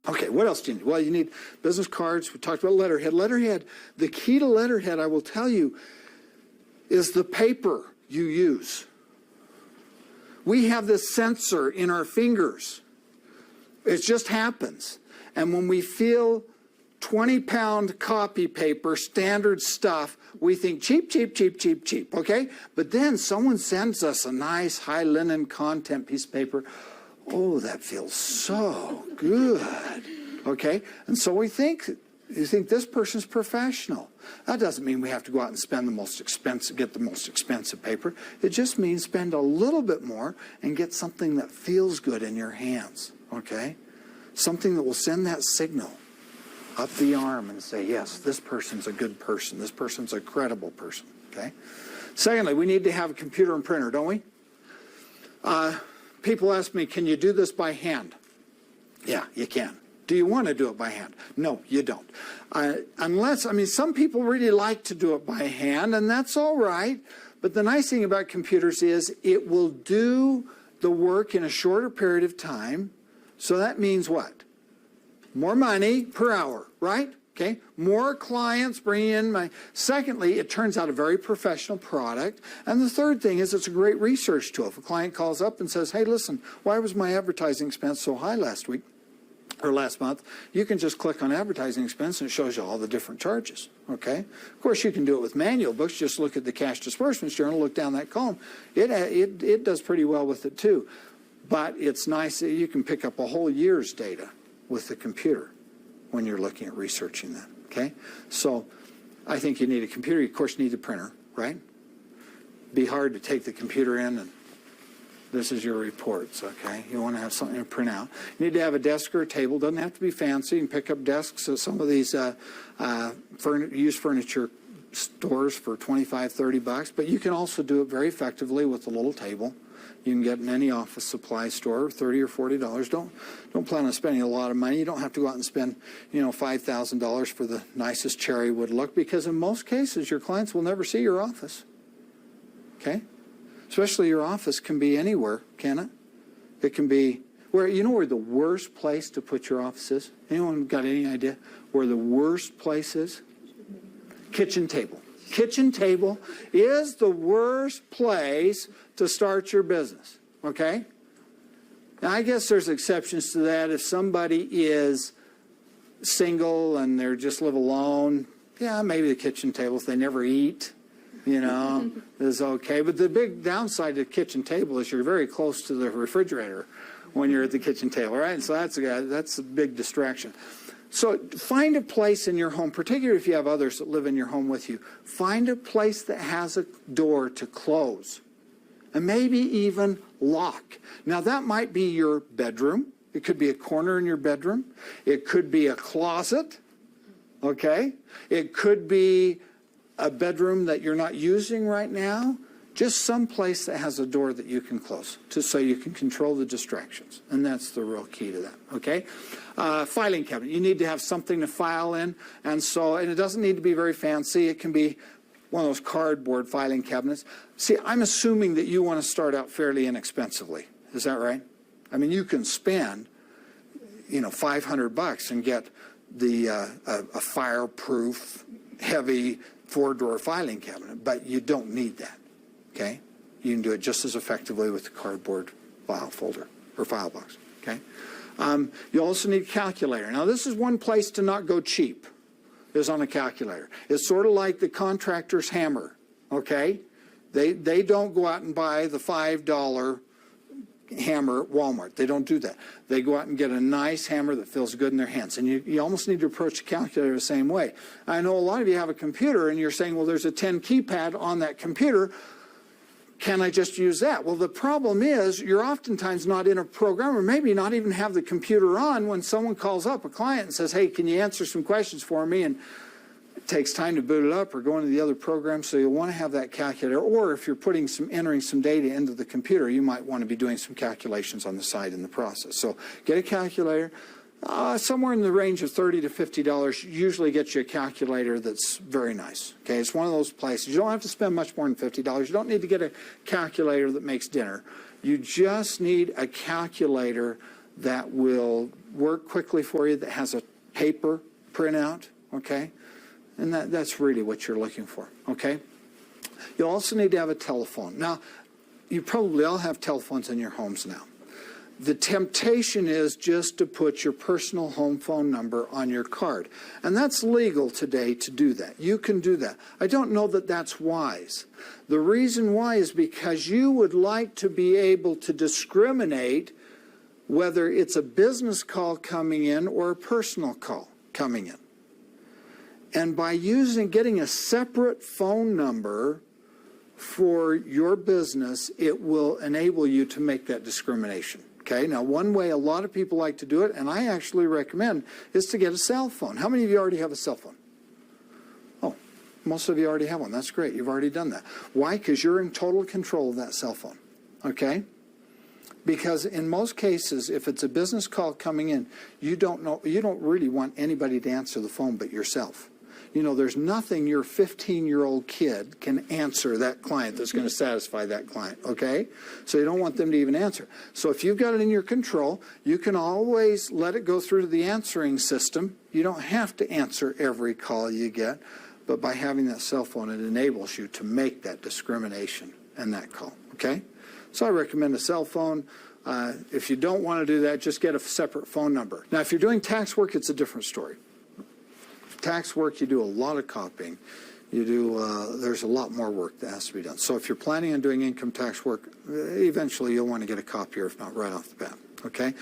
Okay, what else do you need? Well, you need business cards. We talked about letterhead. Letterhead, the key to letterhead, I will tell you, is the paper you use. We have this sensor in our fingers. It just happens. And when we feel 20-pound copy paper, standard stuff, we think cheap, cheap, cheap, cheap, cheap, okay? But then someone sends us a nice high linen content piece of paper. Oh, that feels so good, okay? And so you think this person's professional. That doesn't mean we have to go out and spend the most expensive, get the most expensive paper. It just means spend a little bit more and get something that feels good in your hands, okay? Something that will send that signal up the arm and say, yes, this person's a good person. This person's a credible person, okay? Secondly, we need to have a computer and printer, don't we? People ask me, can you do this by hand? Yeah, you can. Do you want to do it by hand? No, you don't. Some people really like to do it by hand, and that's all right. But the nice thing about computers is it will do the work in a shorter period of time. So that means what? More money per hour, right? Okay, more clients bring in my. Secondly, it turns out a very professional product. And the third thing is it's a great research tool. If a client calls up and says, hey, listen, why was my advertising expense so high last week or last month? You can just click on advertising expense and it shows you all the different charges, okay? Of course, you can do it with manual books. Just look at the cash disbursements journal, look down that column. It does pretty well with it too. But it's nice that you can pick up a whole year's data with the computer when you're looking at researching that, okay? So I think you need a computer. You, of course, need a printer, right? Be hard to take the computer in and this is your reports, okay? You want to have something to print out. You need to have a desk or a table. Doesn't have to be fancy. You can pick up desks at some of these used furniture stores for $25, $30, but you can also do it very effectively with a little table. You can get in any office supply store, $30 or $40. Don't plan on spending a lot of money. You don't have to go out and spend, $5,000 for the nicest cherry wood look, because in most cases your clients will never see your office. Okay? Especially your office can be anywhere, can it? It can be where the worst place to put your office is? Anyone got any idea where the worst place is? Kitchen table. Kitchen table is the worst place to start your business, okay? Now, I guess there's exceptions to that. If somebody is single and they just live alone, yeah, maybe the kitchen table, if they never eat, is okay. But the big downside of the kitchen table is you're very close to the refrigerator when you're at the kitchen table, right? And so that's a big distraction. So find a place in your home, particularly if you have others that live in your home with you. Find a place that has a door to close and maybe even lock. Now, that might be your bedroom. It could be a corner in your bedroom. It could be a closet, okay? It could be a bedroom that you're not using right now. Just some place that has a door that you can close so you can control the distractions. And that's the real key to that, okay? Filing cabinet. You need to have something to file in. And it doesn't need to be very fancy. It can be one of those cardboard filing cabinets. See, I'm assuming that you want to start out fairly inexpensively. Is that right? I mean, you can spend, $500 and get a fireproof, heavy 4-drawer filing cabinet, but you don't need that. Okay, you can do it just as effectively with the cardboard file folder or file box. Okay, you also need a calculator. Now, this is one place to not go cheap, is on a calculator. It's sort of like the contractor's hammer. Okay, they don't go out and buy the $5 hammer at Walmart. They don't do that. They go out and get a nice hammer that feels good in their hands. And you almost need to approach the calculator the same way. I know a lot of you have a computer and you're saying, well, there's a 10 keypad on that computer. Can I just use that? Well, the problem is you're oftentimes not in a program, or maybe not even have the computer on when someone calls up, a client, and says, hey, can you answer some questions for me? And it takes time to boot it up or go into the other program, so you'll want to have that calculator. Or if you're entering some data into the computer, you might want to be doing some calculations on the side in the process. So get a calculator. Somewhere in the range of $30 to $50 usually gets you a calculator that's very nice. Okay, it's one of those places. You don't have to spend much more than $50. You don't need to get a calculator that makes dinner. You just need a calculator that will work quickly for you, that has a paper printout, okay? And that's really what you're looking for, okay? You also need to have a telephone. Now, you probably all have telephones in your homes now. The temptation is just to put your personal home phone number on your card. And that's legal today to do that. You can do that. I don't know that that's wise. The reason why is because you would like to be able to discriminate whether it's a business call coming in or a personal call coming in. And by getting a separate phone number for your business, it will enable you to make that discrimination. Okay, now one way a lot of people like to do it, and I actually recommend, is to get a cell phone. How many of you already have a cell phone? Oh, most of you already have one. That's great. You've already done that. Why? Because you're in total control of that cell phone. Okay? Because in most cases, if it's a business call coming in, you don't really want anybody to answer the phone but yourself. You know, there's nothing your 15-year-old kid can answer that client that's going to satisfy that client, okay? So you don't want them to even answer. So if you've got it in your control, you can always let it go through to the answering system. You don't have to answer every call you get, but by having that cell phone, it enables you to make that discrimination in that call, okay? So I recommend a cell phone. If you don't want to do that, just get a separate phone number. Now, if you're doing tax work, it's a different story. Tax work, you do a lot of copying. There's a lot more work that has to be done. So if you're planning on doing income tax work, eventually you'll want to get a copier, if not right off the bat, okay?